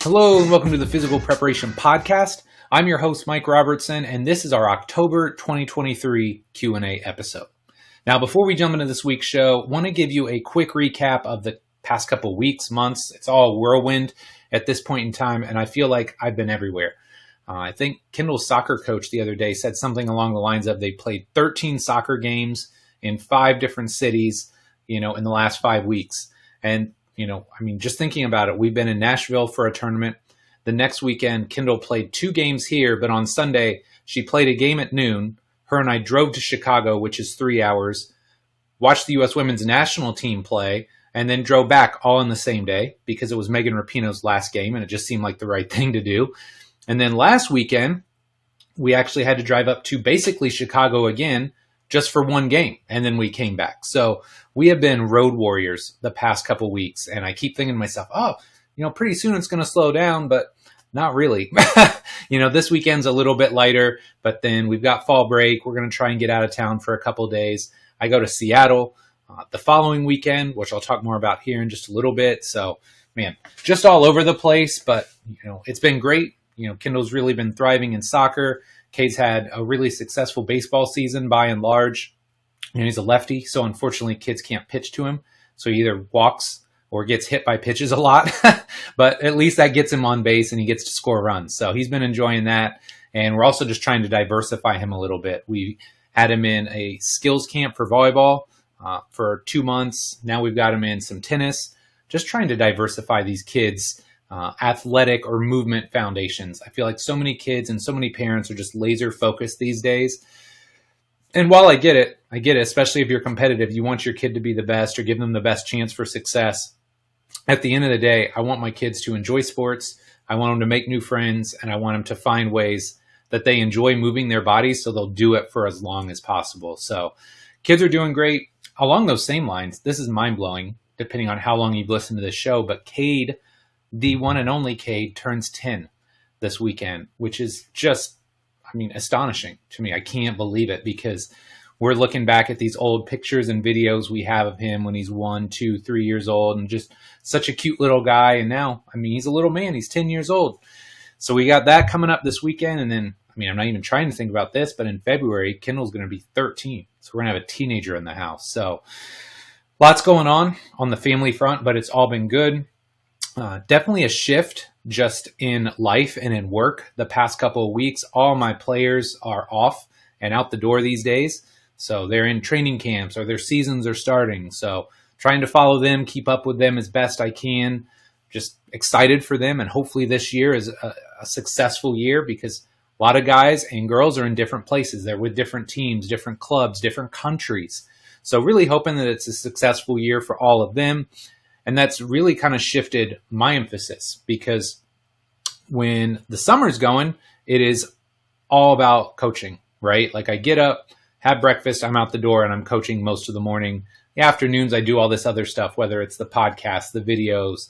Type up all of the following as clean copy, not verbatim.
Hello and welcome to the Physical Preparation Podcast. I'm your host, Mike Robertson, and this is our October 2023 Q&A episode. Now, before we jump into this week's show, I want to give you a quick recap of the past couple weeks, months. It's all whirlwind at this point in time, and I feel like I've been everywhere. I think Kendall's soccer coach the other day said something along the lines of they played 13 soccer games in 5 different cities, in the last 5 weeks. And just thinking about it, we've been in Nashville for a tournament. The next weekend, Kendall played 2 games here, but on Sunday, she played a game at noon. Her and I drove to Chicago, which is 3 hours, watched the U.S. women's national team play, and then drove back all in the same day because it was Megan Rapinoe's last game, and it just seemed like the right thing to do. And then last weekend, we actually had to drive up to basically Chicago again just for 1 game, and then we came back. So we have been road warriors the past couple weeks, and I keep thinking to myself, pretty soon it's going to slow down, but not really. This weekend's a little bit lighter, but then we've got fall break. We're going to try and get out of town for a couple of days. I go to Seattle the following weekend, which I'll talk more about here in just a little bit. So, just all over the place, but it's been great. Kendall's really been thriving in soccer. Cade's had a really successful baseball season by and large. He's a lefty, so unfortunately kids can't pitch to him. So he either walks or gets hit by pitches a lot, but at least that gets him on base and he gets to score runs. So he's been enjoying that. And we're also just trying to diversify him a little bit. We had him in a skills camp for volleyball for 2 months. Now we've got him in some tennis, just trying to diversify these kids' athletic or movement foundations. I feel like so many kids and so many parents are just laser focused these days. And while I get it, especially if you're competitive, you want your kid to be the best or give them the best chance for success. At the end of the day, I want my kids to enjoy sports. I want them to make new friends, and I want them to find ways that they enjoy moving their bodies so they'll do it for as long as possible. So kids are doing great. Along those same lines, this is mind-blowing, depending on how long you've listened to this show, but Cade, the one and only Cade, turns 10 this weekend, which is just, astonishing to me. I can't believe it because we're looking back at these old pictures and videos we have of him when he's 1, 2, 3 years old and just such a cute little guy. And now, he's a little man. He's 10 years old. So we got that coming up this weekend. And then, I'm not even trying to think about this, but in February, Kendall's going to be 13. So we're going to have a teenager in the house. So lots going on the family front, but it's all been good. Definitely a shift just in life and in work the past couple of weeks. All my players are off and out the door these days. So they're in training camps or their seasons are starting. So trying to follow them, keep up with them as best I can. Just excited for them. And hopefully this year is a successful year because a lot of guys and girls are in different places. They're with different teams, different clubs, different countries. So really hoping that it's a successful year for all of them. And that's really kind of shifted my emphasis because when the summer's going, it is all about coaching, right? Like I get up, have breakfast, I'm out the door and I'm coaching most of the morning. The afternoons, I do all this other stuff, whether it's the podcast, the videos,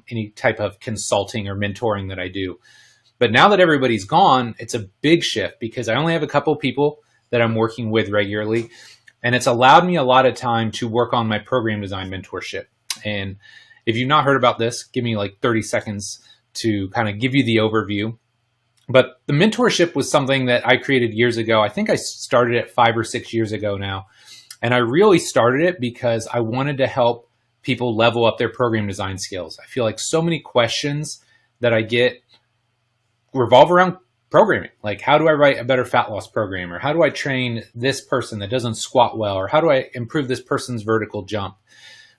any type of consulting or mentoring that I do. But now that everybody's gone, it's a big shift because I only have a couple people that I'm working with regularly. And it's allowed me a lot of time to work on my program design mentorship. And if you've not heard about this, give me like 30 seconds to kind of give you the overview. But the mentorship was something that I created years ago. I think I started it 5 or 6 years ago now. And I really started it because I wanted to help people level up their program design skills. I feel like so many questions that I get revolve around programming. Like, how do I write a better fat loss program? Or how do I train this person that doesn't squat well? Or how do I improve this person's vertical jump?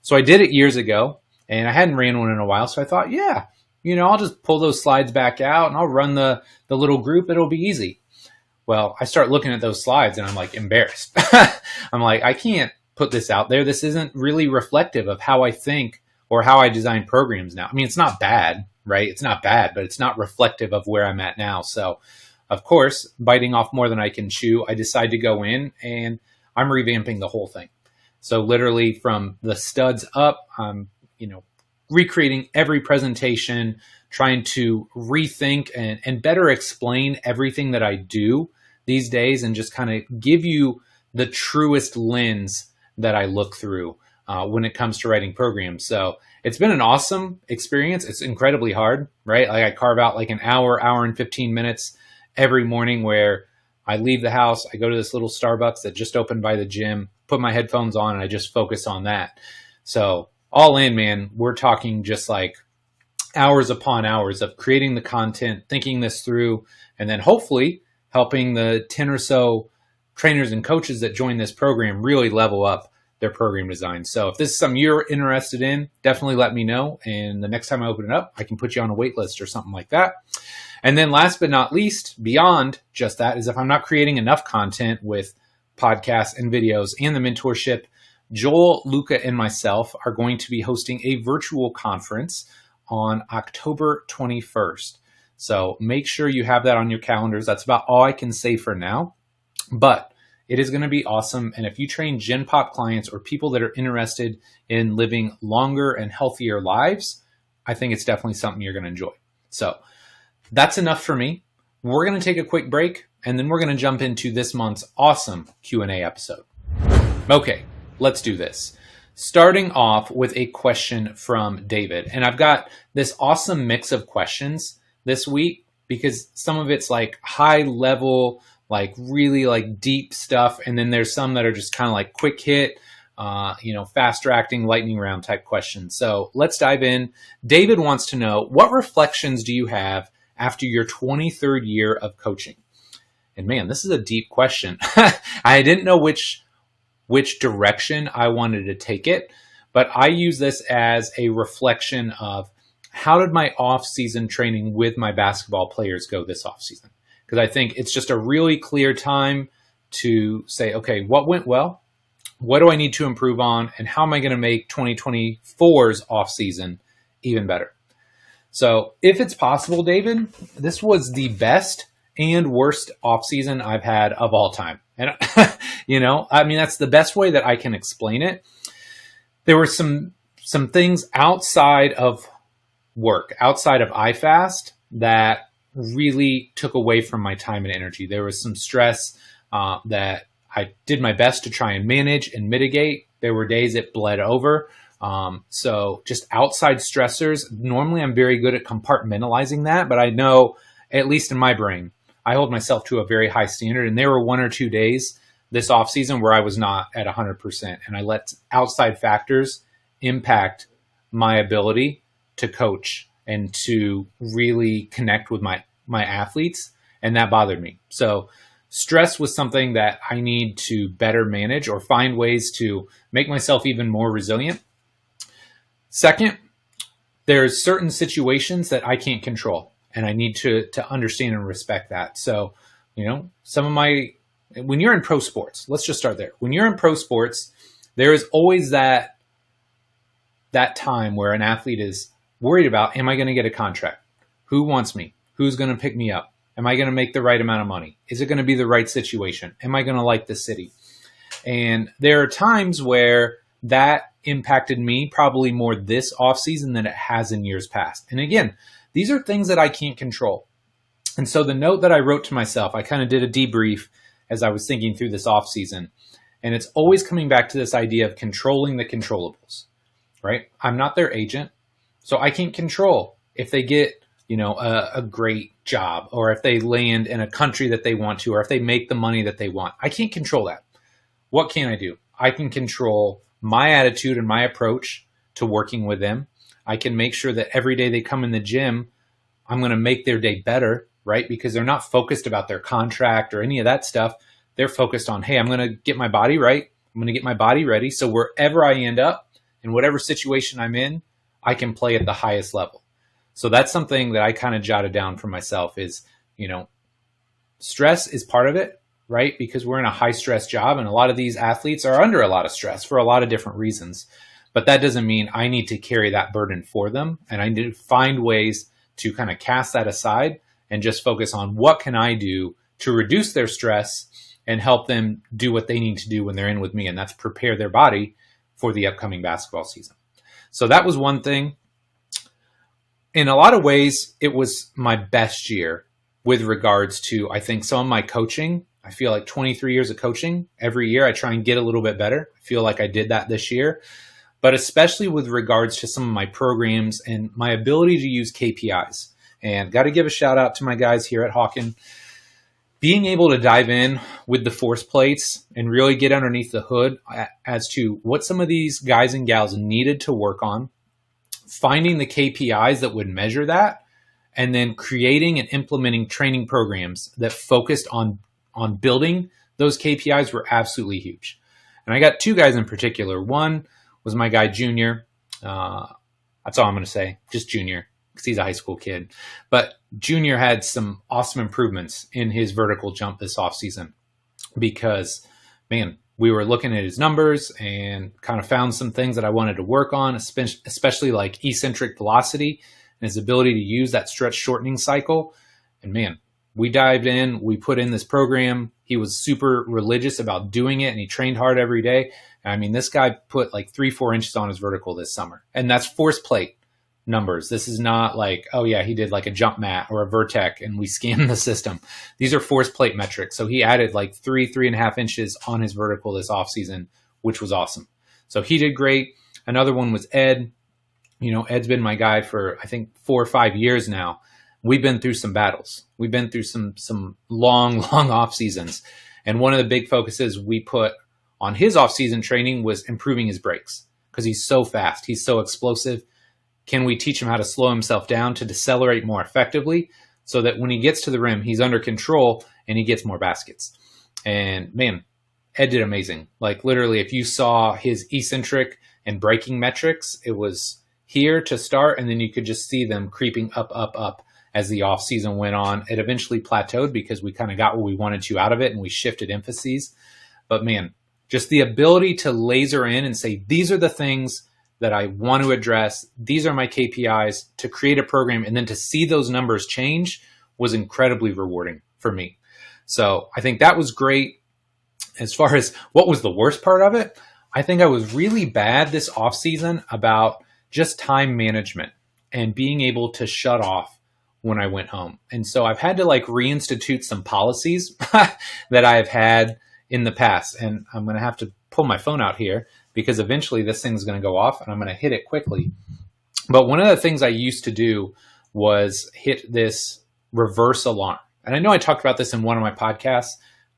So I did it years ago and I hadn't ran one in a while. So I thought, I'll just pull those slides back out and I'll run the little group. It'll be easy. Well, I start looking at those slides and I'm like embarrassed. I'm like, I can't put this out there. This isn't really reflective of how I think or how I design programs now. It's not bad, right? It's not bad, but it's not reflective of where I'm at now. So of course, biting off more than I can chew, I decide to go in and I'm revamping the whole thing. So literally from the studs up, recreating every presentation, trying to rethink and better explain everything that I do these days and just kind of give you the truest lens that I look through when it comes to writing programs. So it's been an awesome experience. It's incredibly hard, right? Like I carve out like an hour and 15 minutes every morning where I leave the house, I go to this little Starbucks that just opened by the gym, put my headphones on, and I just focus on that. So all in, man, we're talking just like hours upon hours of creating the content, thinking this through, and then hopefully helping the 10 or so trainers and coaches that join this program really level up their program design. So if this is something you're interested in, definitely let me know. And the next time I open it up, I can put you on a wait list or something like that. And then last but not least, beyond just that, is if I'm not creating enough content with podcasts and videos and the mentorship, Joel, Luca, and myself are going to be hosting a virtual conference on October 21st. So make sure you have that on your calendars. That's about all I can say for now, but it is going to be awesome. And if you train Gen Pop clients or people that are interested in living longer and healthier lives, I think it's definitely something you're going to enjoy. So that's enough for me. We're going to take a quick break, and then we're going to jump into this month's awesome Q&A episode. Okay, let's do this. Starting off with a question from David. And I've got this awesome mix of questions this week because some of it's like high level, like really like deep stuff. And then there's some that are just kind of like quick hit, faster acting lightning round type questions. So let's dive in. David wants to know, what reflections do you have after your 23rd year of coaching? And man, this is a deep question. I didn't know which direction I wanted to take it, but I use this as a reflection of how did my off-season training with my basketball players go this off-season? Because I think it's just a really clear time to say, okay, what went well? What do I need to improve on? And how am I going to make 2024's off-season even better? So if it's possible, David, this was the best and worst off-season I've had of all time. And, that's the best way that I can explain it. There were some things outside of work, outside of iFast, that really took away from my time and energy. There was some stress that I did my best to try and manage and mitigate. There were days it bled over. So just outside stressors, normally I'm very good at compartmentalizing that, but I know, at least in my brain, I hold myself to a very high standard. And there were 1 or 2 days this off season where I was not at 100%. And I let outside factors impact my ability to coach and to really connect with my athletes. And that bothered me. So stress was something that I need to better manage or find ways to make myself even more resilient. Second, there's certain situations that I can't control, and I need to understand and respect that. So, when you're in pro sports, let's just start there. When you're in pro sports, there is always that time where an athlete is worried about, am I going to get a contract? Who wants me? Who's going to pick me up? Am I going to make the right amount of money? Is it going to be the right situation? Am I going to like the city? And there are times where that impacted me probably more this offseason than it has in years past. And again, these are things that I can't control. And so the note that I wrote to myself, I kind of did a debrief as I was thinking through this offseason. And it's always coming back to this idea of controlling the controllables, right? I'm not their agent, so I can't control if they get, a great job, or if they land in a country that they want to, or if they make the money that they want. I can't control that. What can I do? I can control my attitude and my approach to working with them. I can make sure that every day they come in the gym, I'm going to make their day better, right? Because they're not focused about their contract or any of that stuff. They're focused on, hey, I'm going to get my body right. I'm going to get my body ready. So wherever I end up, in whatever situation I'm in, I can play at the highest level. So that's something that I kind of jotted down for myself is, stress is part of it, right? Because we're in a high stress job, and a lot of these athletes are under a lot of stress for a lot of different reasons. But that doesn't mean I need to carry that burden for them. And I need to find ways to kind of cast that aside and just focus on what can I do to reduce their stress and help them do what they need to do when they're in with me. And that's prepare their body for the upcoming basketball season. So that was one thing. In a lot of ways, it was my best year with regards to, I think, some of my coaching. I feel like 23 years of coaching, every year I try and get a little bit better. I feel like I did that this year. but especially with regards to some of my programs and my ability to use KPIs. And got to give a shout out to my guys here at Hawken. Being able to dive in with the force plates and really get underneath the hood as to what some of these guys and gals needed to work on, finding the KPIs that would measure that, and then creating and implementing training programs that focused on building those KPIs were absolutely huge. And I got two guys in particular. One was my guy, Junior. That's all I'm going to say, just Junior, because he's a high school kid. But Junior had some awesome improvements in his vertical jump this offseason because, man, we were looking at his numbers and kind of found some things that I wanted to work on, especially like eccentric velocity and his ability to use that stretch shortening cycle. And man, we dived in, we put in this program. He was super religious about doing it and he trained hard every day. I mean, this guy put like 3-4 inches on his vertical this summer, and that's force plate numbers. This is not like, oh yeah, he did like a jump mat or a vertec and we scanned the system. These are force plate metrics. So he added like 3.5 inches on his vertical this offseason, which was awesome. So he did great. Another one was Ed. You know, Ed's been my guy for, I think, 4 or 5 years now. We've been through some battles. We've been through some long off seasons. And one of the big focuses we put on his off-season training was improving his brakes because he's so fast. He's so explosive. Can we teach him how to slow himself down to decelerate more effectively so that when he gets to the rim, he's under control and he gets more baskets? And man, Ed did amazing. Like literally, if you saw his eccentric and braking metrics, it was here to start, and then you could just see them creeping up as the off season went on. It eventually plateaued because we kind of got what we wanted to out of it and we shifted emphases. But man, just the ability to laser in and say, these are the things that I want to address. These are my KPIs, to create a program and then to see those numbers change was incredibly rewarding for me. So I think that was great. As far as what was the worst part of it, I think I was really bad this off season about just time management and being able to shut off when I went home. And so I've had to like reinstitute some policies that I've had in the past. And I'm going to have to pull my phone out here because eventually this thing's going to go off and I'm going to hit it quickly. But one of the things I used to do was hit this reverse alarm. And I know I talked about this in one of my podcasts.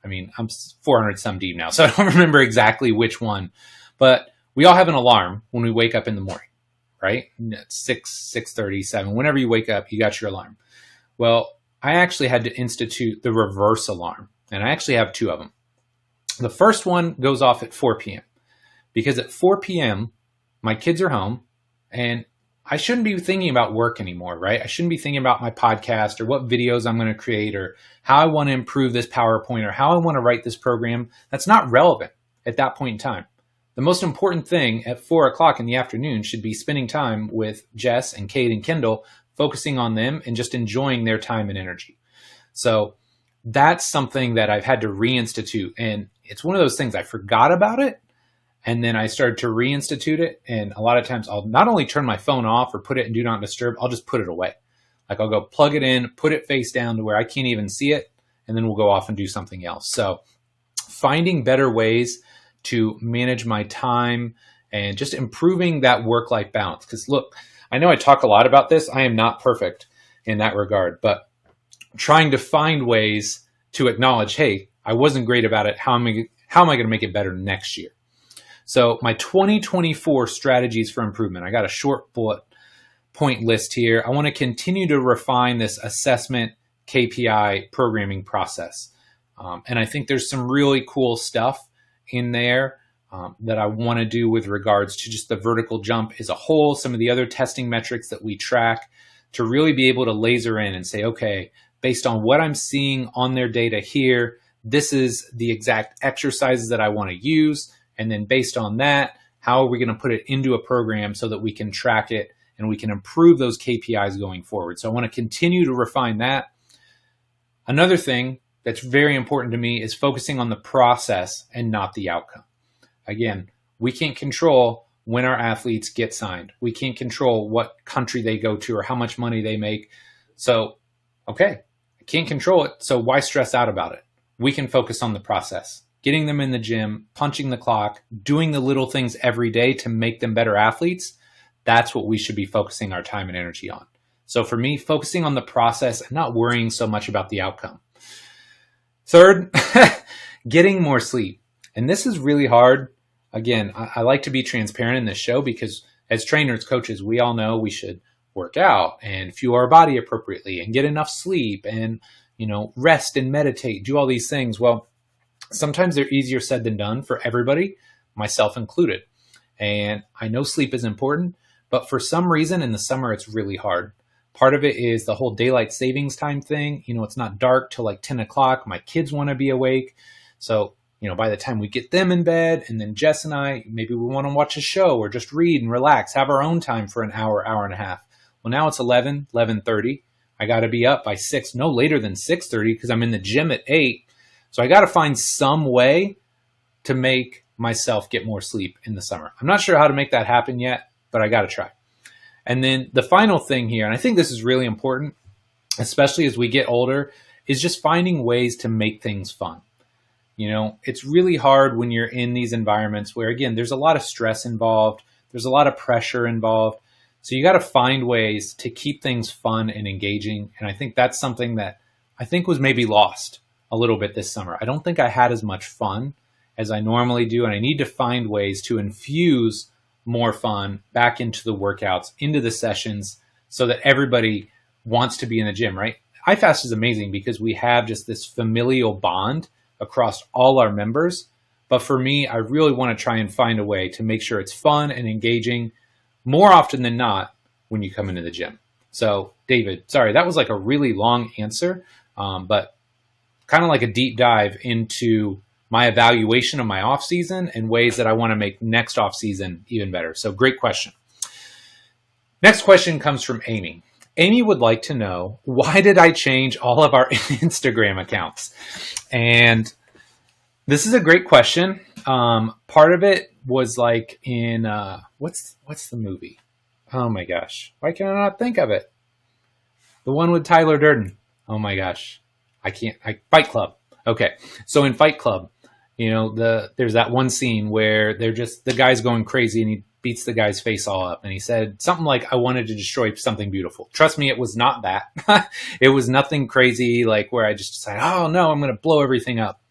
I mean, I'm 400 some deep now, so I don't remember exactly which one. But we all have an alarm when we wake up in the morning, right? At 6:30, 7, whenever you wake up, you got your alarm. Well, I actually had to institute the reverse alarm, and I actually have 2 of them. The first one goes off at 4 p.m. because at 4 p.m., my kids are home, and I shouldn't be thinking about work anymore, right? I shouldn't be thinking about my podcast or what videos I'm going to create or how I want to improve this PowerPoint or how I want to write this program. That's not relevant at that point in time. The most important thing at 4 o'clock in the afternoon should be spending time with Jess and Kate and Kendall, focusing on them and just enjoying their time and energy. So that's something that I've had to reinstitute. And it's one of those things I forgot about it. And then I started to reinstitute it. And a lot of times I'll not only turn my phone off or put it in do not disturb, I'll just put it away. Like I'll go plug it in, put it face down to where I can't even see it. And then we'll go off and do something else. So finding better ways to manage my time and just improving that work-life balance. Because look, I know I talk a lot about this. I am not perfect in that regard, but trying to find ways to acknowledge, hey, I wasn't great about it. How am I going to make it better next year? So my 2024 strategies for improvement, I got a short bullet point list here. I want to continue to refine this assessment KPI programming process. And I think there's some really cool stuff in there that I want to do with regards to just the vertical jump as a whole, some of the other testing metrics that we track, to really be able to laser in and say, okay, based on what I'm seeing on their data here, this is the exact exercises that I want to use. And then based on that, how are we going to put it into a program so that we can track it and we can improve those KPIs going forward? So I want to continue to refine that. Another thing that's very important to me is focusing on the process and not the outcome. Again, we can't control when our athletes get signed. We can't control what country they go to or how much money they make. So, okay, I can't control it. So why stress out about it? We can focus on the process. getting them in the gym, punching the clock, doing the little things every day to make them better athletes, that's what we should be focusing our time and energy on. So for me, focusing on the process and not worrying so much about the outcome. Third, getting more sleep. And this is really hard. Again, I like to be transparent in this show because as trainers, coaches, we all know we should work out and fuel our body appropriately and get enough sleep and, rest and meditate, do all these things. Well, sometimes they're easier said than done for everybody, myself included. And I know sleep is important, but for some reason in the summer, it's really hard. Part of it is the whole daylight savings time thing. It's not dark till like 10 o'clock. My kids want to be awake. So, by the time we get them in bed, and then Jess and I, maybe we want to watch a show or just read and relax, have our own time for an hour, hour and a half. Well, now it's 11:30. I got to be up by 6, no later than 6:30 because I'm in the gym at 8. So I got to find some way to make myself get more sleep in the summer. I'm not sure how to make that happen yet, but I got to try. And then the final thing here, and I think this is really important, especially as we get older, is just finding ways to make things fun. It's really hard when you're in these environments where, again, there's a lot of stress involved. There's a lot of pressure involved. So you got to find ways to keep things fun and engaging. And I think that's something that I think was maybe lost a little bit this summer. I don't think I had as much fun as I normally do. And I need to find ways to infuse more fun back into the workouts, into the sessions, so that everybody wants to be in the gym, right? iFast is amazing because we have just this familial bond across all our members. But for me, I really want to try and find a way to make sure it's fun and engaging more often than not when you come into the gym. So David, sorry, that was like a really long answer, but kind of like a deep dive into my evaluation of my off season and ways that I want to make next off season even better. So great question. Next question comes from Amy. Amy would like to know, why did I change all of our Instagram accounts? And this is a great question. Part of it was like in, what's the movie? Oh my gosh. Why can I not think of it? The one with Tyler Durden. Oh my gosh. Fight Club. Okay. So in Fight Club, there's that one scene where the guy's going crazy and he beats the guy's face all up. And he said something like, I wanted to destroy something beautiful. Trust me, it was not that. It was nothing crazy like where I just decided, oh no, I'm going to blow everything up.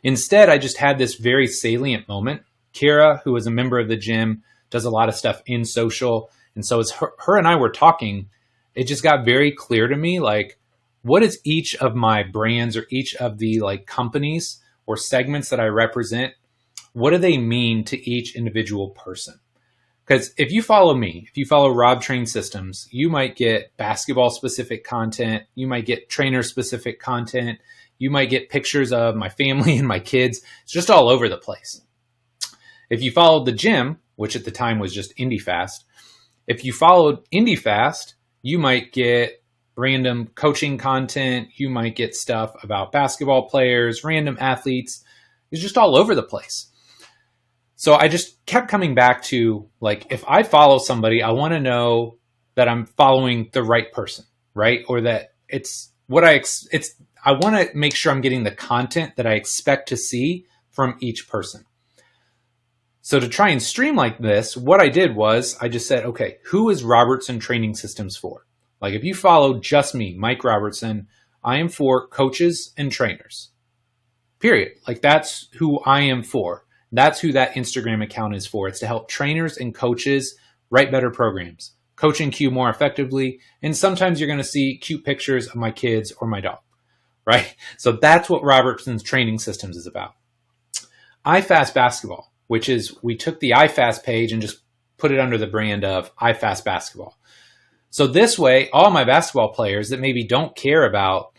Instead, I just had this very salient moment. Kira, who is a member of the gym, does a lot of stuff in social. And so as her and I were talking, it just got very clear to me, like, what is each of my brands or each of the like companies or segments that I represent, what do they mean to each individual person? Because if you follow me, if you follow Rob Train Systems, you might get basketball specific content. You might get trainer specific content. You might get pictures of my family and my kids. It's just all over the place. If you followed the gym, which at the time was just IndieFast, if you followed IndieFast, you might get random coaching content. You might get stuff about basketball players, random athletes. It's just all over the place. So I just kept coming back to, like, if I follow somebody, I want to know that I'm following the right person, right? Or that it's what I want to make sure I'm getting the content that I expect to see from each person. So to try and streamline this, what I did was I just said, okay, who is Robertson Training Systems for? Like, if you follow just me, Mike Robertson, I am for coaches and trainers, period. Like, that's who I am for. That's who that Instagram account is for. It's to help trainers and coaches write better programs, coach and cue more effectively. And sometimes you're going to see cute pictures of my kids or my dog, right? So that's what Robertson's Training Systems is about. iFast Basketball, which is, we took the iFast page and just put it under the brand of iFast Basketball. So this way, all my basketball players that maybe don't care about,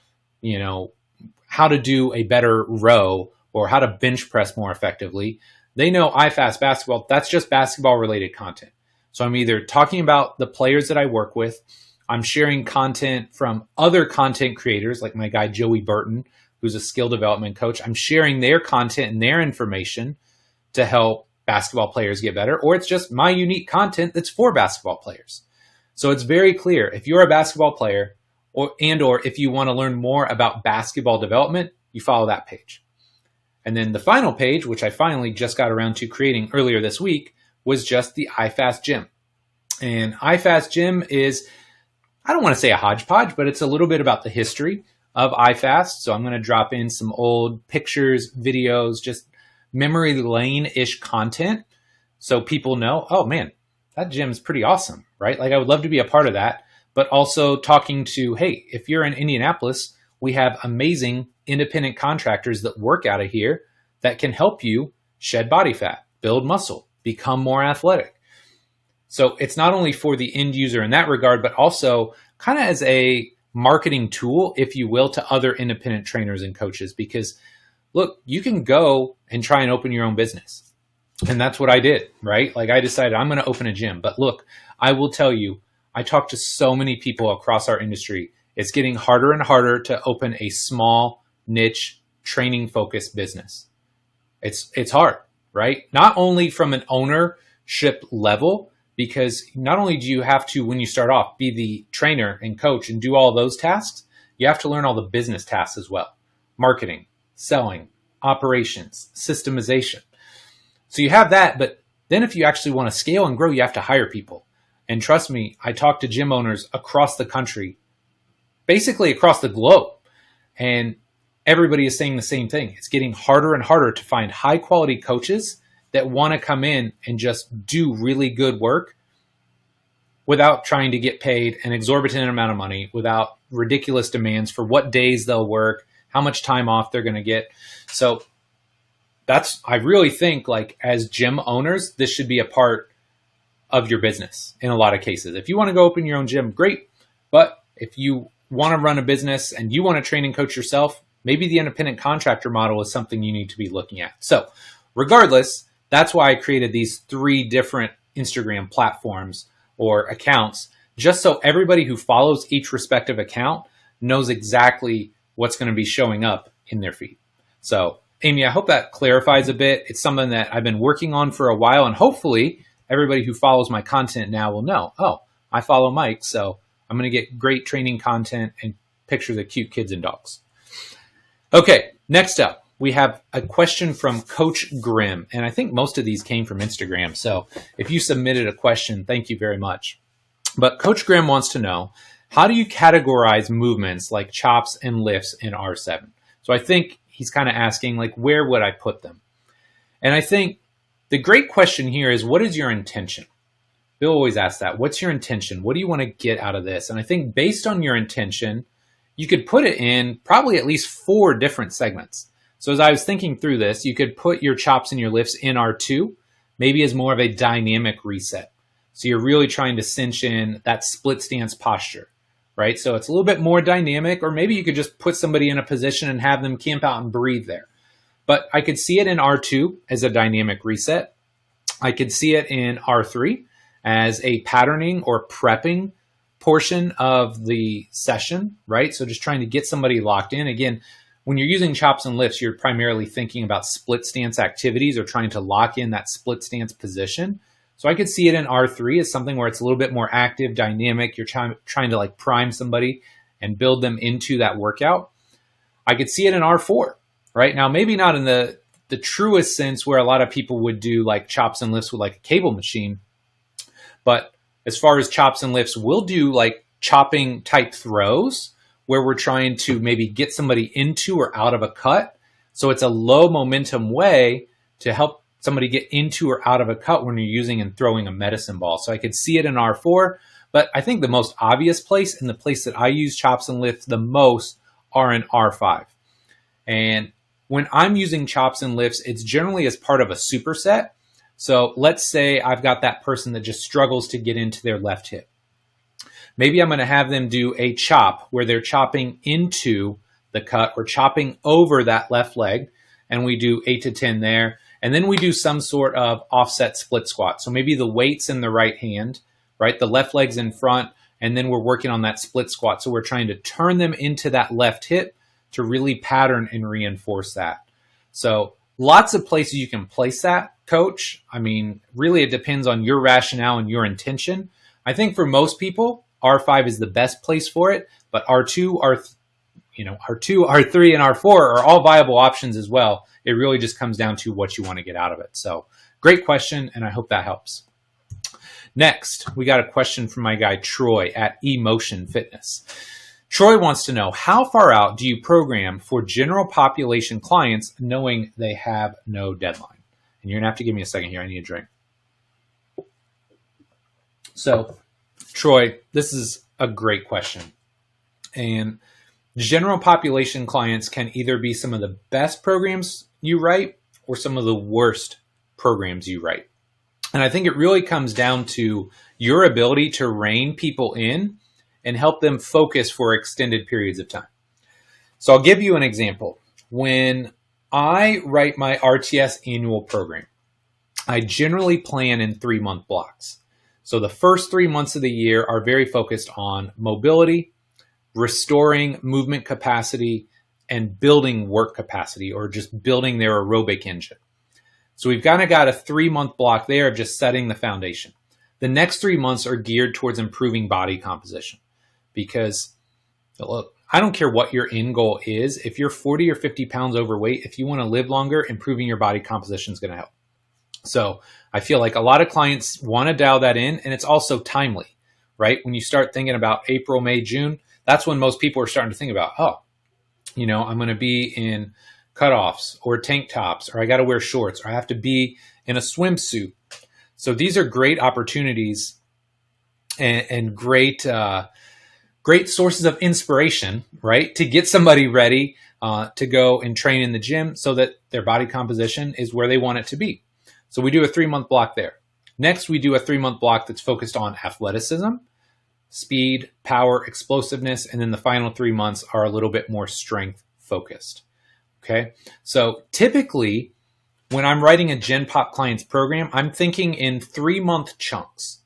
how to do a better row or how to bench press more effectively, they know iFast Basketball, that's just basketball related content. So I'm either talking about the players that I work with, I'm sharing content from other content creators like my guy Joey Burton, who's a skill development coach. I'm sharing their content and their information to help basketball players get better, or it's just my unique content that's for basketball players. So it's very clear, if you're a basketball player or if you want to learn more about basketball development, you follow that page. And then the final page, which I finally just got around to creating earlier this week, was just the iFast Gym. And iFast Gym is, I don't want to say a hodgepodge, but it's a little bit about the history of iFast. So I'm going to drop in some old pictures, videos, just memory lane-ish content so people know, oh man, that gym's pretty awesome, right? Like I would love to be a part of that, but also talking to, hey, if you're in Indianapolis, we have amazing independent contractors that work out of here that can help you shed body fat, build muscle, become more athletic. So it's not only for the end user in that regard, but also kind of as a marketing tool, if you will, to other independent trainers and coaches. Because look, you can go and try and open your own business. And that's what I did, right? Like I decided I'm going to open a gym. But look, I will tell you, I talk to so many people across our industry. It's getting harder and harder to open a small niche training focused business. It's hard, right? Not only from an ownership level, because not only do you have to, when you start off, be the trainer and coach and do all those tasks, you have to learn all the business tasks as well. Marketing, selling, operations, systemization. So you have that, but then if you actually want to scale and grow, you have to hire people. And trust me, I talk to gym owners across the country, basically across the globe, and everybody is saying the same thing. It's getting harder and harder to find high quality coaches that want to come in and just do really good work without trying to get paid an exorbitant amount of money, without ridiculous demands for what days they'll work, how much time off they're going to get. So I really think like as gym owners, this should be a part of your business in a lot of cases. If you want to go open your own gym, great. But if you want to run a business and you want to train and coach yourself, maybe the independent contractor model is something you need to be looking at. So regardless, that's why I created these 3 different Instagram platforms or accounts, just so everybody who follows each respective account knows exactly what's going to be showing up in their feed. So, Amy, I hope that clarifies a bit. It's something that I've been working on for a while, and hopefully everybody who follows my content now will know, oh, I follow Mike, so I'm going to get great training content and pictures of cute kids and dogs. Okay, next up, we have a question from Coach Grimm, and I think most of these came from Instagram. So if you submitted a question, thank you very much. But Coach Grimm wants to know, how do you categorize movements like chops and lifts in R7? So I think he's kind of asking, like, where would I put them? And I think the great question here is, what is your intention? Bill always asks that. What's your intention? What do you want to get out of this? And I think based on your intention, you could put it in probably at least 4 different segments. So as I was thinking through this, you could put your chops and your lifts in R2, maybe as more of a dynamic reset. So you're really trying to cinch in that split stance posture, right? So it's a little bit more dynamic, or maybe you could just put somebody in a position and have them camp out and breathe there. But I could see it in R2 as a dynamic reset. I could see it in R3 as a patterning or prepping portion of the session, right? So just trying to get somebody locked in. Again, when you're using chops and lifts, you're primarily thinking about split stance activities or trying to lock in that split stance position. So I could see it in R3 as something where it's a little bit more active, dynamic. You're trying to like prime somebody and build them into that workout. I could see it in R4, right? Now, maybe not in the truest sense where a lot of people would do like chops and lifts with like a cable machine. But as far as chops and lifts, we'll do like chopping type throws where we're trying to maybe get somebody into or out of a cut. So it's a low momentum way to help somebody get into or out of a cut when you're using and throwing a medicine ball. So I could see it in R4, but I think the most obvious place and the place that I use chops and lifts the most are in R5. And when I'm using chops and lifts, it's generally as part of a superset. So let's say I've got that person that just struggles to get into their left hip. Maybe I'm going to have them do a chop where they're chopping into the cut or chopping over that left leg. And we do 8 to 10 there. And then we do some sort of offset split squat. So maybe the weight's in the right hand, right? The left leg's in front. And then we're working on that split squat. So we're trying to turn them into that left hip to really pattern and reinforce that. So lots of places you can place that, coach. I mean, really it depends on your rationale and your intention. I think for most people, R5 is the best place for it, but R2, R2, R3, and R4 are all viable options as well. It really just comes down to what you want to get out of it. So great question, and I hope that helps. Next, we got a question from my guy Troy at Emotion Fitness. Troy wants to know, how far out do you program for general population clients knowing they have no deadline? And you're going to have to give me a second here. I need a drink. So, Troy, this is a great question. And general population clients can either be some of the best programs you write or some of the worst programs you write. And I think it really comes down to your ability to rein people in and help them focus for extended periods of time. So I'll give you an example. When I write my RTS annual program, I generally plan in 3-month blocks. So the first 3 months of the year are very focused on mobility, restoring movement capacity, and building work capacity, or just building their aerobic engine. So we've kind of got a 3-month block there of just setting the foundation. The next 3 months are geared towards improving body composition, because look, I don't care what your end goal is. If you're 40 or 50 pounds overweight, if you want to live longer, improving your body composition is going to help. So I feel like a lot of clients want to dial that in, and it's also timely, right? When you start thinking about April, May, June, that's when most people are starting to think about, I'm going to be in cutoffs or tank tops, or I got to wear shorts, or I have to be in a swimsuit. So these are great opportunities and great sources of inspiration, right? To get somebody ready to go and train in the gym so that their body composition is where they want it to be. So we do a 3-month block there. Next, we do a 3-month block that's focused on athleticism, speed, power, explosiveness, and then the final 3 months are a little bit more strength focused. Okay. So typically when I'm writing a Gen Pop clients program, I'm thinking in 3-month chunks.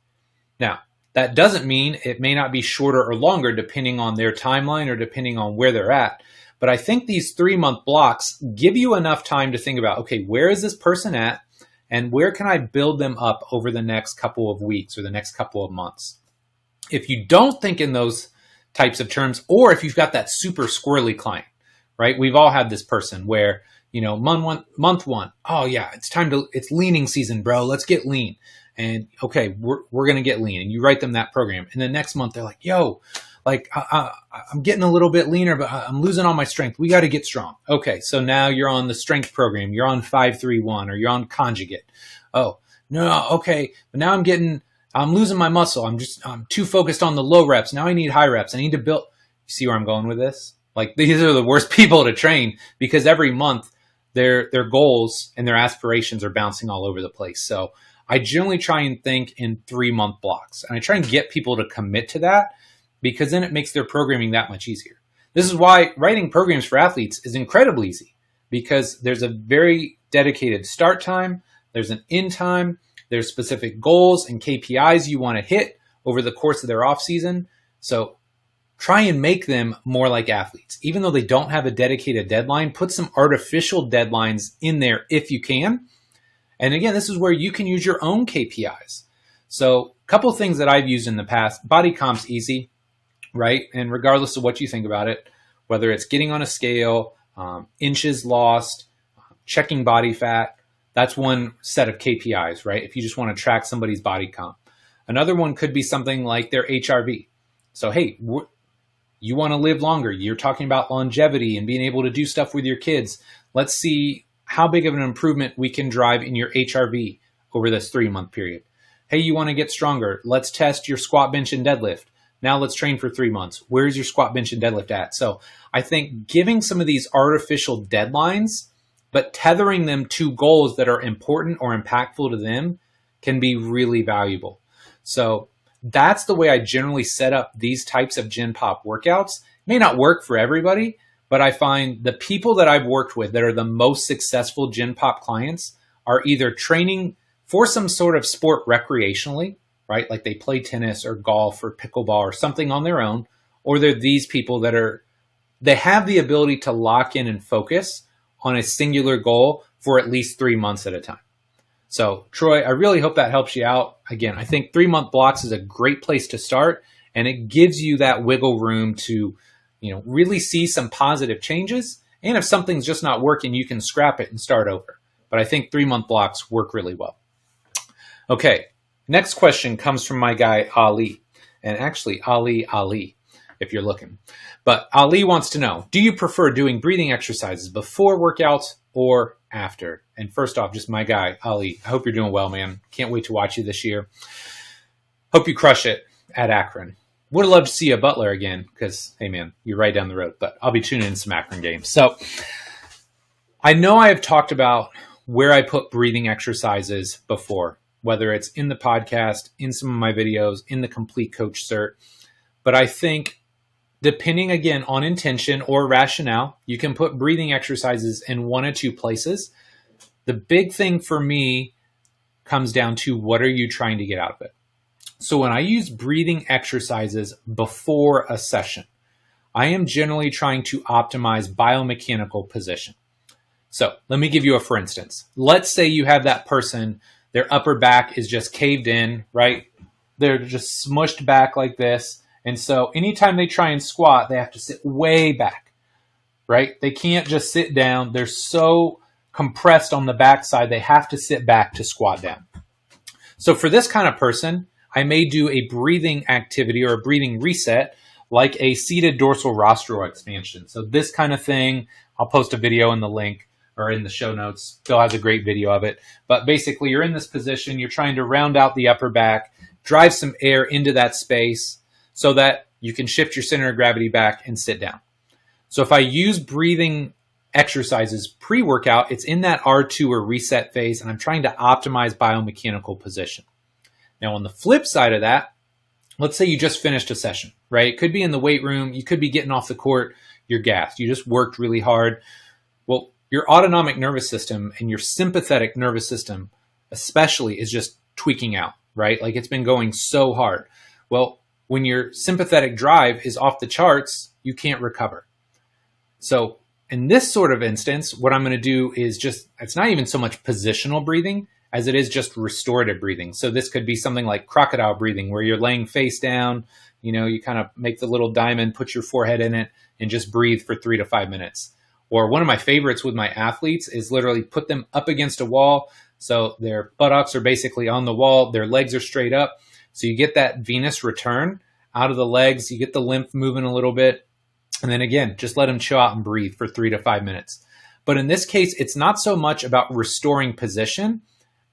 Now, that doesn't mean it may not be shorter or longer depending on their timeline or depending on where they're at. But I think these 3-month blocks give you enough time to think about, okay, where is this person at? And where can I build them up over the next couple of weeks or the next couple of months? If you don't think in those types of terms, or if you've got that super squirrely client, right? We've all had this person where, month one, oh yeah, it's leaning season, bro. Let's get lean. And okay, we're going to get lean. And you write them that program. And the next month they're like, yo, I'm getting a little bit leaner, but I'm losing all my strength. We got to get strong. Okay. So now you're on the strength program. You're on 5-3-1 or you're on conjugate. Oh no. Okay. But now I'm losing my muscle. I'm too focused on the low reps. Now I need high reps. I need to build. You see where I'm going with this? Like, these are the worst people to train, because every month their goals and their aspirations are bouncing all over the place. So I generally try and think in 3-month blocks, and I try and get people to commit to that, because then it makes their programming that much easier. This is why writing programs for athletes is incredibly easy, because there's a very dedicated start time, there's an end time, there's specific goals and KPIs you want to hit over the course of their off season. So try and make them more like athletes. Even though they don't have a dedicated deadline, put some artificial deadlines in there if you can. And again, this is where you can use your own KPIs. So a couple of things that I've used in the past: body comp's easy, right? And regardless of what you think about it, whether it's getting on a scale, inches lost, checking body fat, that's one set of KPIs, right? If you just want to track somebody's body comp. Another one could be something like their HRV. So, hey, you want to live longer. You're talking about longevity and being able to do stuff with your kids. Let's see how big of an improvement we can drive in your HRV over this 3-month period. Hey, you want to get stronger. Let's test your squat, bench, and deadlift. Now let's train for 3 months. Where's your squat, bench, and deadlift at? So I think giving some of these artificial deadlines, but tethering them to goals that are important or impactful to them, can be really valuable. So that's the way I generally set up these types of Gen Pop workouts. It may not work for everybody, but I find the people that I've worked with that are the most successful Gen Pop clients are either training for some sort of sport recreationally, right? Like they play tennis or golf or pickleball or something on their own, or they're these people that they have the ability to lock in and focus on a singular goal for at least 3 months at a time. So Troy, I really hope that helps you out. Again, I think 3-month blocks is a great place to start, and it gives you that wiggle room to, really see some positive changes. And if something's just not working, you can scrap it and start over. But I think 3-month blocks work really well. Okay, next question comes from my guy, Ali. And actually, Ali, if you're looking. But Ali wants to know, do you prefer doing breathing exercises before workouts or after? And first off, just my guy, Ali, I hope you're doing well, man. Can't wait to watch you this year. Hope you crush it at Akron. Would have loved to see you at Butler again because, hey, man, you're right down the road. But I'll be tuning in some Akron games. So I know I have talked about where I put breathing exercises before, whether it's in the podcast, in some of my videos, in the Complete Coach Cert. But I think depending, again, on intention or rationale, you can put breathing exercises in one of two places. The big thing for me comes down to what are you trying to get out of it? So when I use breathing exercises before a session, I am generally trying to optimize biomechanical position. So let me give you a for instance. Let's say you have that person, their upper back is just caved in, right? They're just smushed back like this. And so anytime they try and squat, they have to sit way back, right? They can't just sit down. They're so compressed on the backside, they have to sit back to squat down. So for this kind of person, I may do a breathing activity or a breathing reset, like a seated dorsal rostral expansion. So this kind of thing, I'll post a video in the link or in the show notes. Phil has a great video of it. But basically, you're in this position. You're trying to round out the upper back, drive some air into that space so that you can shift your center of gravity back and sit down. So if I use breathing exercises pre-workout, it's in that R2 or reset phase, and I'm trying to optimize biomechanical position. Now, on the flip side of that, let's say you just finished a session, right? It could be in the weight room. You could be getting off the court. You're gassed. You just worked really hard. Well, your autonomic nervous system and your sympathetic nervous system especially is just tweaking out, right? Like it's been going so hard. Well, when your sympathetic drive is off the charts, you can't recover. So in this sort of instance, what I'm going to do is it's not even so much positional breathing as it is just restorative breathing. So this could be something like crocodile breathing, where you're laying face down, you kind of make the little diamond, put your forehead in it, and just breathe for 3 to 5 minutes. Or one of my favorites with my athletes is literally put them up against a wall. So their buttocks are basically on the wall, their legs are straight up. So you get that venous return out of the legs, you get the lymph moving a little bit. And then again, just let them chill out and breathe for 3 to 5 minutes. But in this case, it's not so much about restoring position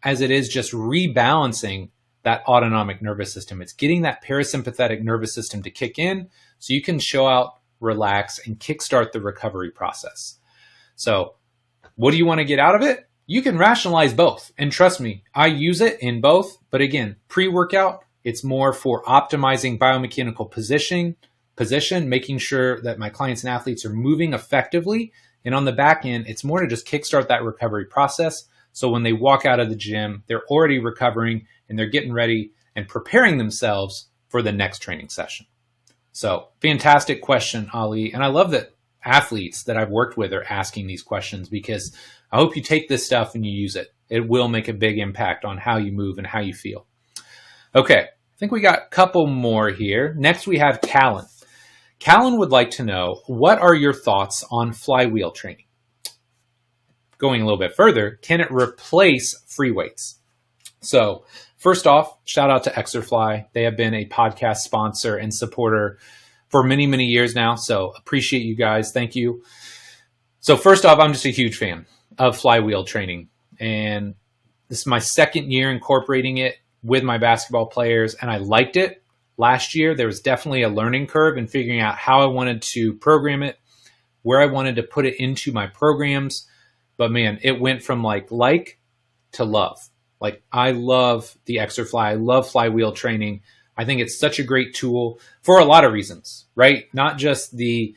as it is just rebalancing that autonomic nervous system. It's getting that parasympathetic nervous system to kick in so you can chill out, relax, and kickstart the recovery process. So what do you want to get out of it? You can rationalize both. And trust me, I use it in both. But again, pre-workout, it's more for optimizing biomechanical position, making sure that my clients and athletes are moving effectively. And on the back end, it's more to just kickstart that recovery process. So when they walk out of the gym, they're already recovering and they're getting ready and preparing themselves for the next training session. So fantastic question, Ali. And I love that athletes that I've worked with are asking these questions because I hope you take this stuff and you use it. It will make a big impact on how you move and how you feel. Okay, I think we got a couple more here. Next, we have Callan. Callan would like to know, what are your thoughts on flywheel training? Going a little bit further, can it replace free weights? So first off, shout out to Exerfly. They have been a podcast sponsor and supporter for many, many years now. So appreciate you guys. Thank you. So first off, I'm just a huge fan of flywheel training. And this is my second year incorporating it with my basketball players. And I liked it. Last year, there was definitely a learning curve in figuring out how I wanted to program it, where I wanted to put it into my programs. But man, it went from like to love. Like I love the Exerfly. I love flywheel training. I think it's such a great tool for a lot of reasons, right? Not just the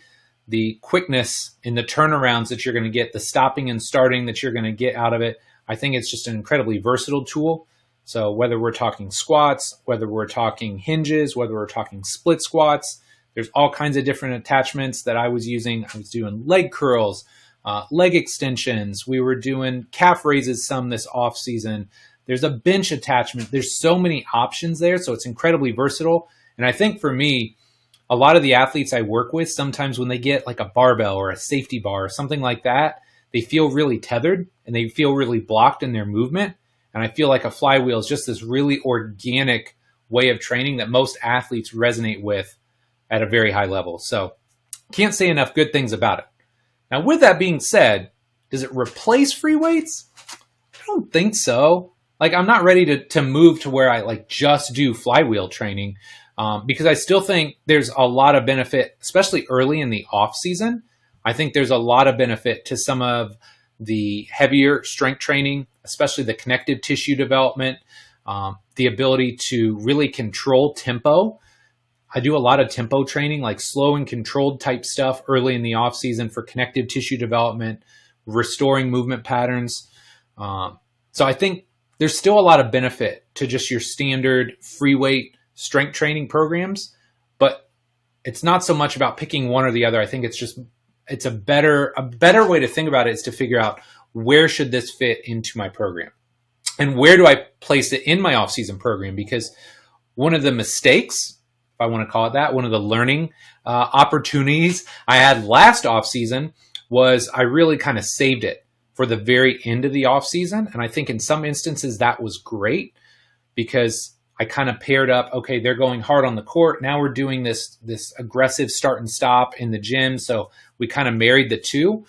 quickness in the turnarounds that you're going to get, the stopping and starting that you're going to get out of it. I think it's just an incredibly versatile tool. So whether we're talking squats, whether we're talking hinges, whether we're talking split squats, there's all kinds of different attachments that I was using. I was doing leg curls, leg extensions. We were doing calf raises some this off season. There's a bench attachment. There's so many options there. So it's incredibly versatile. And I think for me, a lot of the athletes I work with, sometimes when they get like a barbell or a safety bar or something like that, they feel really tethered and they feel really blocked in their movement. And I feel like a flywheel is just this really organic way of training that most athletes resonate with at a very high level. So can't say enough good things about it. Now, with that being said, does it replace free weights? I don't think so. Like, I'm not ready to move to where I like just do flywheel training because I still think there's a lot of benefit, especially early in the off season. I think there's a lot of benefit to some of the heavier strength training, especially the connective tissue development, the ability to really control tempo. I do a lot of tempo training, like slow and controlled type stuff early in the off season for connective tissue development, restoring movement patterns. So I think there's still a lot of benefit to just your standard free weight strength training programs, but it's not so much about picking one or the other. I think it's a better way to think about it is to figure out where should this fit into my program and where do I place it in my off-season program? Because one of the mistakes, if I want to call it that, one of the learning opportunities I had last off-season was I really kind of saved it for the very end of the off-season. And I think in some instances that was great because I kind of paired up, okay, they're going hard on the court. Now we're doing this aggressive start and stop in the gym. So we kind of married the two.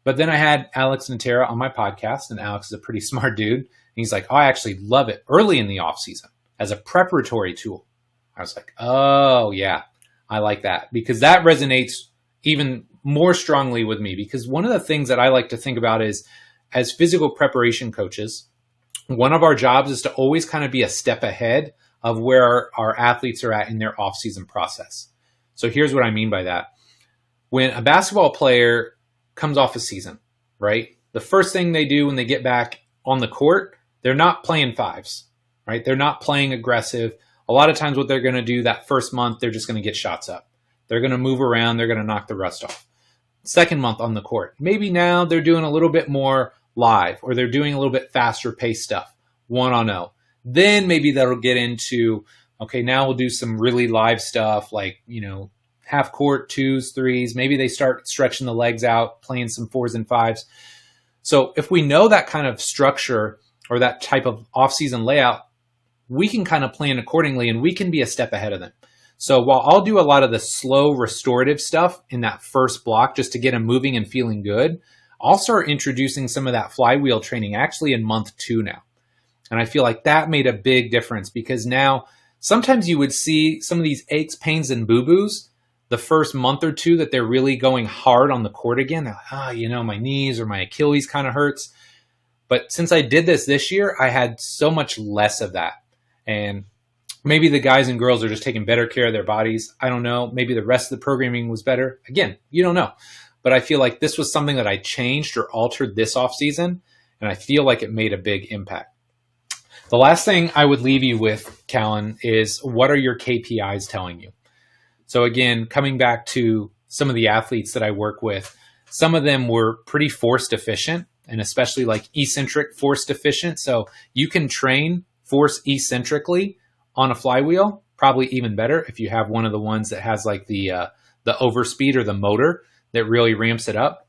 But then I had Alex Natera on my podcast, and Alex is a pretty smart dude. And he's like, oh, I actually love it early in the off-season as a preparatory tool. I was like, oh, yeah, I like that because that resonates even more strongly with me because one of the things that I like to think about is as physical preparation coaches, one of our jobs is to always kind of be a step ahead of where our athletes are at in their off-season process. So here's what I mean by that. When a basketball player comes off a season, right? The first thing they do when they get back on the court, they're not playing fives, right? They're not playing aggressive. A lot of times what they're going to do that first month, they're just going to get shots up. They're going to move around. They're going to knock the rust off. Second month on the court, maybe now they're doing a little bit more live or they're doing a little bit faster paced stuff, 1-on-0. Then maybe that'll get into, okay, now we'll do some really live stuff like, half court, 2s, 3s. Maybe they start stretching the legs out, playing some 4s and 5s. So if we know that kind of structure or that type of off-season layout, we can kind of plan accordingly and we can be a step ahead of them. So while I'll do a lot of the slow restorative stuff in that first block just to get them moving and feeling good, I'll start introducing some of that flywheel training actually in month 2 now. And I feel like that made a big difference because now sometimes you would see some of these aches, pains, and boo-boos the first month or 2 that they're really going hard on the court again. They're like, my knees or my Achilles kind of hurts. But since I did this year, I had so much less of that. And maybe the guys and girls are just taking better care of their bodies. I don't know. Maybe the rest of the programming was better. Again, you don't know. But I feel like this was something that I changed or altered this offseason, and I feel like it made a big impact. The last thing I would leave you with, Callan, is what are your KPIs telling you? So again, coming back to some of the athletes that I work with, some of them were pretty force deficient, and especially like eccentric force deficient. So you can train force eccentrically on a flywheel, probably even better if you have one of the ones that has like the overspeed or the motor that really ramps it up.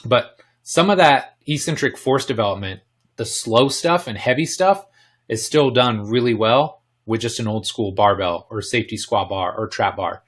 But some of that eccentric force development, the slow stuff and heavy stuff is still done really well with just an old school barbell or safety squat bar or trap bar.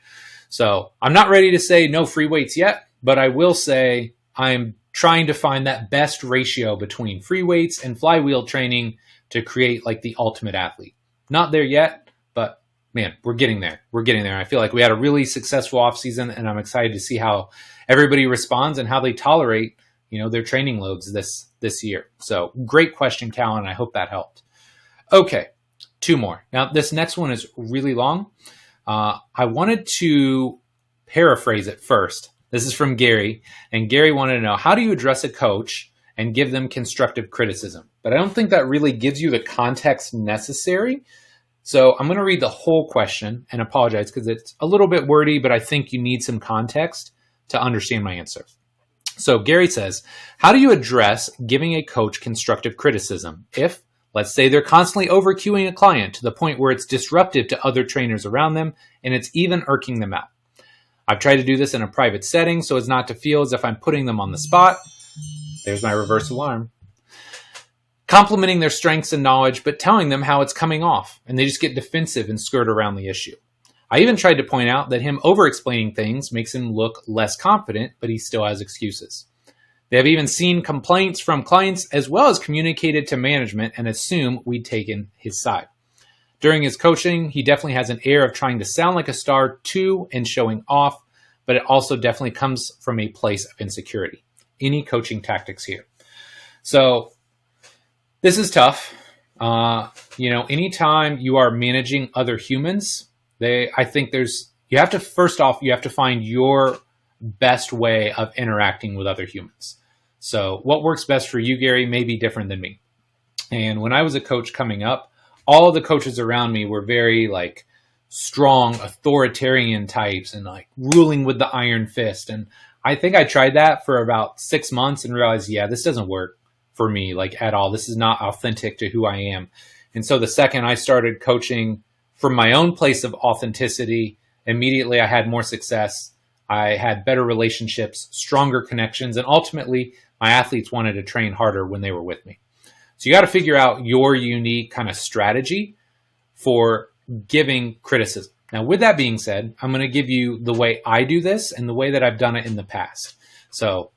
So I'm not ready to say no free weights yet, but I will say I'm trying to find that best ratio between free weights and flywheel training to create like the ultimate athlete. Not there yet, but man, we're getting there. We're getting there. I feel like we had a really successful offseason, and I'm excited to see how everybody responds and how they tolerate, their training loads this year. So great question, Callan. I hope that helped. Okay, 2 more. Now, this next one is really long. I wanted to paraphrase it first. This is from Gary, and Gary wanted to know, how do you address a coach and give them constructive criticism? But I don't think that really gives you the context necessary. So I'm going to read the whole question and apologize because it's a little bit wordy, but I think you need some context to understand my answer. So Gary says, how do you address giving a coach constructive criticism if, let's say, they're constantly over-cueing a client to the point where it's disruptive to other trainers around them and it's even irking them out? I've tried to do this in a private setting so as not to feel as if I'm putting them on the spot. There's my reverse alarm. Complimenting their strengths and knowledge, but telling them how it's coming off, and they just get defensive and skirt around the issue. I even tried to point out that him over-explaining things makes him look less confident, but he still has excuses. They have even seen complaints from clients as well as communicated to management and assume we'd taken his side. During his coaching, he definitely has an air of trying to sound like a star too and showing off, but it also definitely comes from a place of insecurity. Any coaching tactics here? So this is tough. Anytime you are managing other humans, you have to find your best way of interacting with other humans. So what works best for you, Gary, may be different than me. And when I was a coach coming up, all of the coaches around me were very strong authoritarian types and ruling with the iron fist. And I think I tried that for about 6 months and realized, this doesn't work for me at all. This is not authentic to who I am. And so the second I started coaching from my own place of authenticity, immediately I had more success. I had better relationships, stronger connections, and ultimately my athletes wanted to train harder when they were with me. So you got to figure out your unique kind of strategy for giving criticism. Now, with that being said, I'm going to give you the way I do this and the way that I've done it in the past. So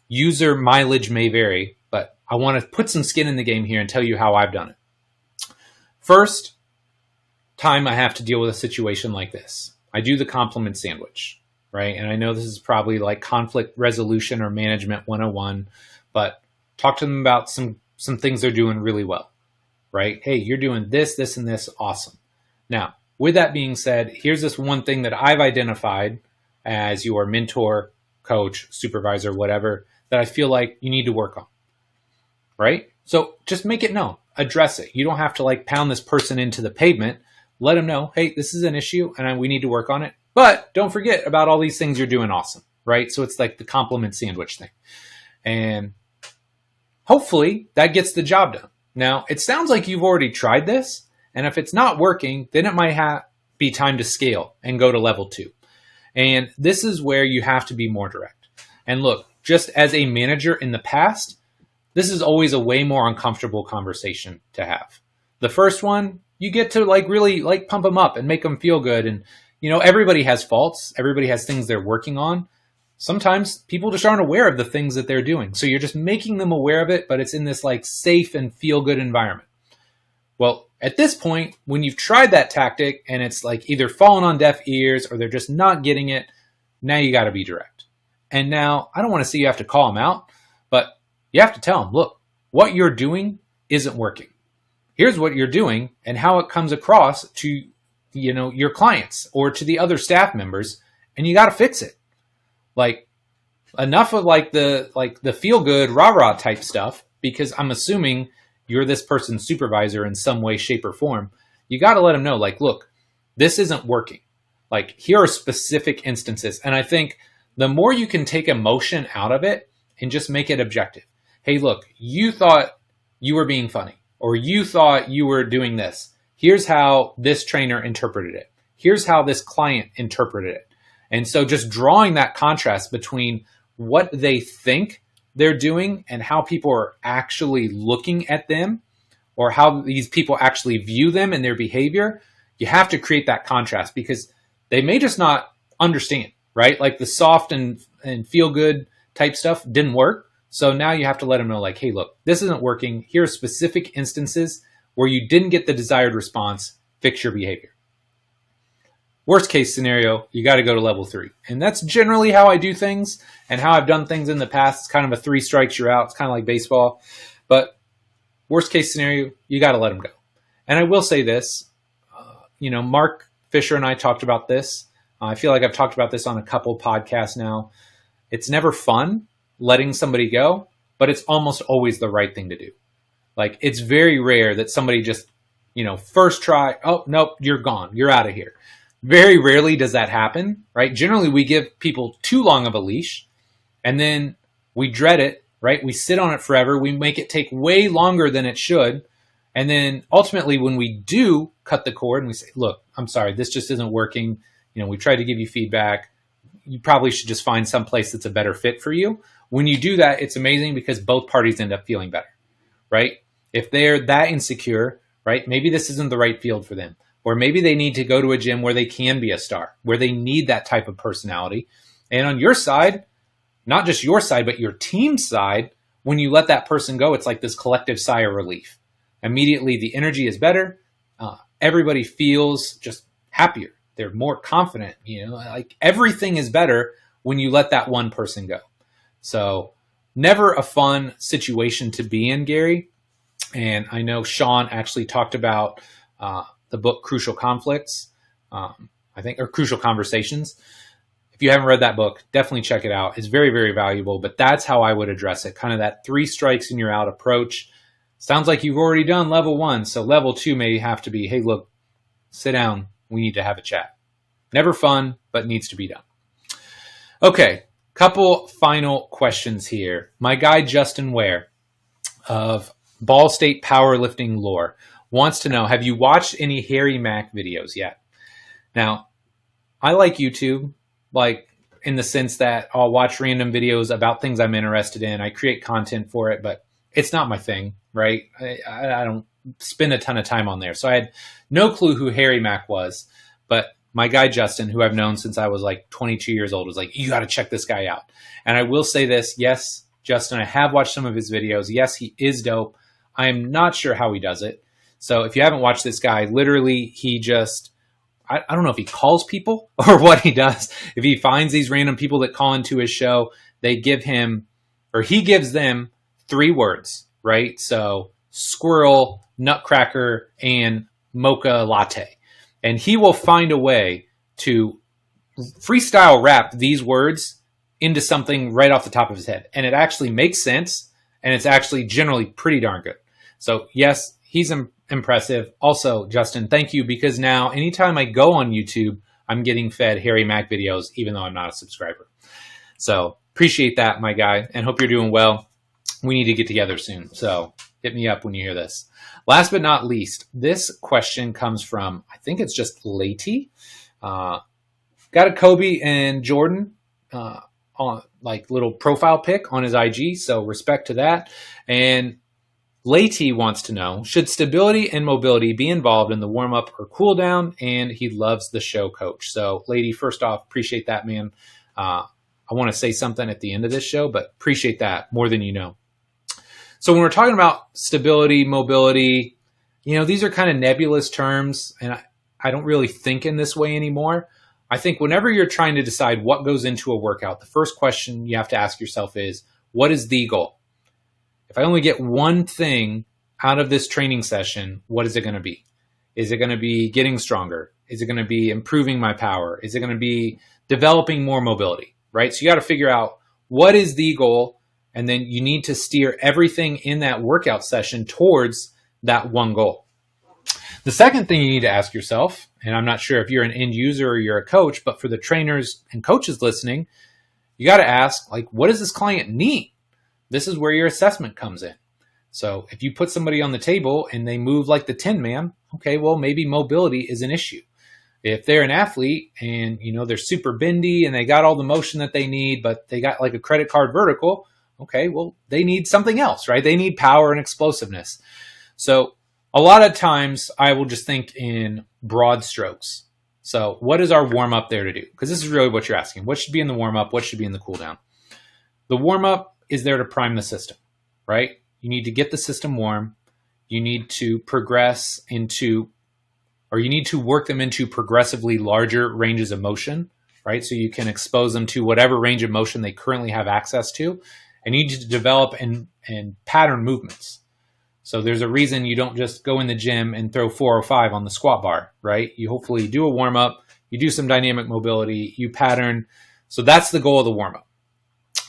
user mileage may vary, but I want to put some skin in the game here and tell you how I've done it. First time I have to deal with a situation like this, I do the compliment sandwich, right? And I know this is probably conflict resolution or management 101, but talk to them about some things they're doing really well, right? Hey, you're doing this, this, and this. Awesome. Now, with that being said, here's this one thing that I've identified as your mentor, coach, supervisor, whatever, that I feel like you need to work on, right? So just make it known, address it. You don't have to pound this person into the pavement. Let them know, hey, this is an issue and we need to work on it. But don't forget about all these things you're doing awesome, right? So it's the compliment sandwich thing. And hopefully that gets the job done. Now, it sounds like you've already tried this. And if it's not working, then it might be time to scale and go to level 2. And this is where you have to be more direct. And look, just as a manager in the past, this is always a way more uncomfortable conversation to have. The first one, you get to really pump them up and make them feel good. And, everybody has faults. Everybody has things they're working on. Sometimes people just aren't aware of the things that they're doing. So you're just making them aware of it, but it's in this safe and feel good environment. Well, at this point, when you've tried that tactic and it's either fallen on deaf ears or they're just not getting it, now you got to be direct. And now I don't want to say you have to call them out, but you have to tell them, look, what you're doing isn't working. Here's what you're doing and how it comes across to, your clients or to the other staff members, and you got to fix it. Enough of the feel good rah-rah type stuff, because I'm assuming you're this person's supervisor in some way, shape, or form. You got to let them know, look, this isn't working. Here are specific instances. And I think the more you can take emotion out of it and just make it objective. Hey, look, you thought you were being funny, or you thought you were doing this. Here's how this trainer interpreted it. Here's how this client interpreted it. And so just drawing that contrast between what they think they're doing and how people are actually looking at them, or how these people actually view them and their behavior, you have to create that contrast because they may just not understand, right? The soft and feel good type stuff didn't work. So now you have to let them know, hey, look, this isn't working. Here are specific instances where you didn't get the desired response. Fix your behavior. Worst case scenario, you got to go to level 3. And that's generally how I do things and how I've done things in the past. It's kind of a 3 strikes, you're out. It's kind of like baseball. But worst case scenario, you got to let them go. And I will say this, Mark Fisher and I talked about this. I feel like I've talked about this on a couple podcasts now. It's never fun letting somebody go, but it's almost always the right thing to do. It's very rare that somebody just, first try, oh, nope, you're gone. You're out of here. Very rarely does that happen, right? Generally, we give people too long of a leash and then we dread it, right? We sit on it forever. We make it take way longer than it should. And then ultimately, when we do cut the cord and we say, look, I'm sorry, this just isn't working. We tried to give you feedback. you probably should just find some place that's a better fit for you. When you do that, it's amazing because both parties end up feeling better, right? If they're that insecure, right, maybe this isn't the right field for them. Or maybe they need to go to a gym where they can be a star, where they need that type of personality. And on your side, not just your side, but your team's side, when you let that person go, it's like this collective sigh of relief. Immediately, the energy is better. Everybody feels just happier. They're more confident. Like everything is better when you let that one person go. So never a fun situation to be in, Gary. And I know Sean actually talked about the book Crucial Conflicts, or Crucial Conversations. If you haven't read that book, definitely check it out. It's very, very valuable, but that's how I would address it. Kind of that 3 strikes and you're out approach. Sounds like you've already done level 1. So level 2 may have to be, hey, look, sit down. We need to have a chat. Never fun, but needs to be done. Okay, couple final questions here. My guy, Justin Ware of Ball State Powerlifting Lore wants to know, have you watched any Harry Mack videos yet? Now, I like YouTube, like in the sense that I'll watch random videos about things I'm interested in. I create content for it, but it's not my thing, right? I don't spend a ton of time on there. So I had no clue who Harry Mack was, but my guy, Justin, who I've known since I was like 22 years old, was like, you got to check this guy out. And I will say this. Yes, Justin, I have watched some of his videos. Yes, he is dope. I am not sure how he does it. So if you haven't watched this guy, literally he just, I don't know if he calls people or what he does. If he finds these random people that call into his show, they give him, or he gives them 3 words, right? So squirrel, nutcracker, and mocha latte. And he will find a way to freestyle rap these words into something right off the top of his head. And it actually makes sense. And it's actually generally pretty darn good. So yes, he's impressive. Also, Justin, thank you, because now anytime I go on YouTube, I'm getting fed Harry Mack videos, even though I'm not a subscriber. So appreciate that, my guy, and hope you're doing well. We need to get together soon. So hit me up when you hear this. Last but not least, this question comes from, I think it's just Lady. Got a Kobe and Jordan on like little profile pic on his IG. So respect to that. And Lady wants to know, should stability and mobility be involved in the warm-up or cool-down? And he loves the show, Coach. So, Lady, first off, appreciate that, man. I want to say something at the end of this show, but appreciate that more than you know. So when we're talking about stability, mobility, these are kind of nebulous terms, and I don't really think in this way anymore. I think whenever you're trying to decide what goes into a workout, the first question you have to ask yourself is, what is the goal? If I only get one thing out of this training session, what is it going to be? Is it going to be getting stronger? Is it going to be improving my power? Is it going to be developing more mobility, right? So you got to figure out what is the goal, and then you need to steer everything in that workout session towards that one goal. The second thing you need to ask yourself, and I'm not sure if you're an end user or you're a coach, but for the trainers and coaches listening, you got to ask, like, what does this client need? This is where your assessment comes in. So if you put somebody on the table and they move like the Tin Man, okay, well, maybe mobility is an issue. If they're an athlete and, they're super bendy and they got all the motion that they need, but they got like a credit card vertical, okay, well, they need something else, right? They need power and explosiveness. So a lot of times I will just think in broad strokes. So what is our warm up there to do? Because this is really what you're asking. What should be in the warm up? What should be in the cool down? The warm up is there to prime the system, right? You need to get the system warm. You need to progress into, or you need to work them into progressively larger ranges of motion, right? So you can expose them to whatever range of motion they currently have access to. And you need to develop and pattern movements. So there's a reason you don't just go in the gym and throw 405 on the squat bar, right? You hopefully do a warm up, you do some dynamic mobility, you pattern. So that's the goal of the warm up.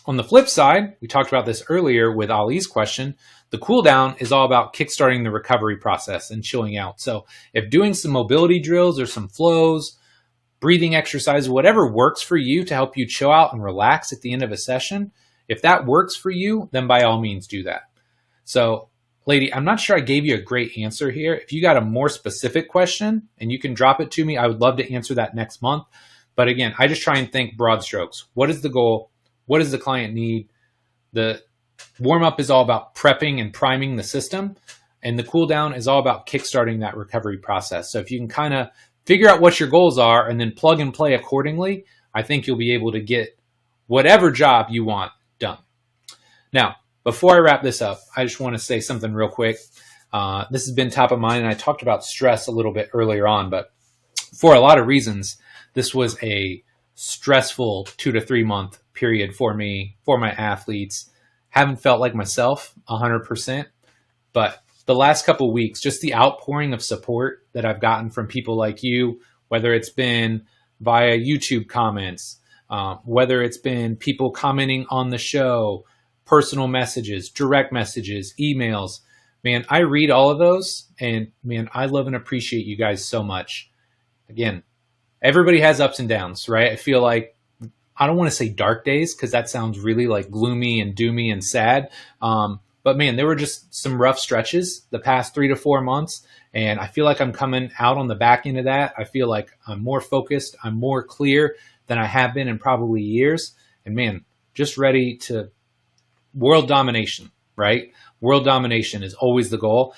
On the flip side, we talked about this earlier with Ali's question, the cool down is all about kickstarting the recovery process and chilling out. So if doing some mobility drills or some flows, breathing exercises, whatever works for you to help you chill out and relax at the end of a session, if that works for you, then by all means do that. So, Lady, I'm not sure I gave you a great answer here. If you got a more specific question and you can drop it to me, I would love to answer that next month. But again, I just try and think broad strokes. What is the goal? What does the client need? The warm up is all about prepping and priming the system. And the cool down is all about kickstarting that recovery process. So if you can kind of figure out what your goals are and then plug and play accordingly, I think you'll be able to get whatever job you want done. Now, before I wrap this up, I just want to say something real quick. This has been top of mind, and I talked about stress a little bit earlier on, but for a lot of reasons, this was a stressful 2 to 3 month period for me, for my athletes. Haven't felt like myself 100%, but the last couple of weeks, just the outpouring of support that I've gotten from people like you, whether it's been via YouTube comments, whether it's been people commenting on the show, personal messages, direct messages, emails, man, I read all of those, and man, I love and appreciate you guys so much. Again, everybody has ups and downs, right? I feel like, I don't want to say dark days because that sounds really like gloomy and doomy and sad. But man, there were just some rough stretches the past 3 to 4 months. And I feel like I'm coming out on the back end of that. I feel like I'm more focused. I'm more clear than I have been in probably years. And man, just ready to world domination, right? World domination is always the goal.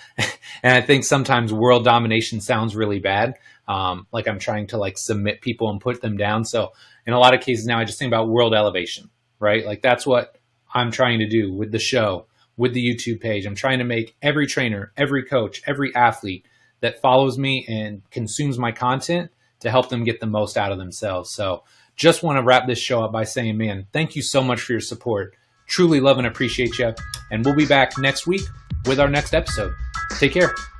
And I think sometimes world domination sounds really bad. Like I'm trying to like submit people and put them down. So in a lot of cases now, I just think about world elevation, right? Like that's what I'm trying to do with the show, with the YouTube page. I'm trying to make every trainer, every coach, every athlete that follows me and consumes my content to help them get the most out of themselves. So just want to wrap this show up by saying, man, thank you so much for your support. Truly love and appreciate you. And we'll be back next week with our next episode. Take care.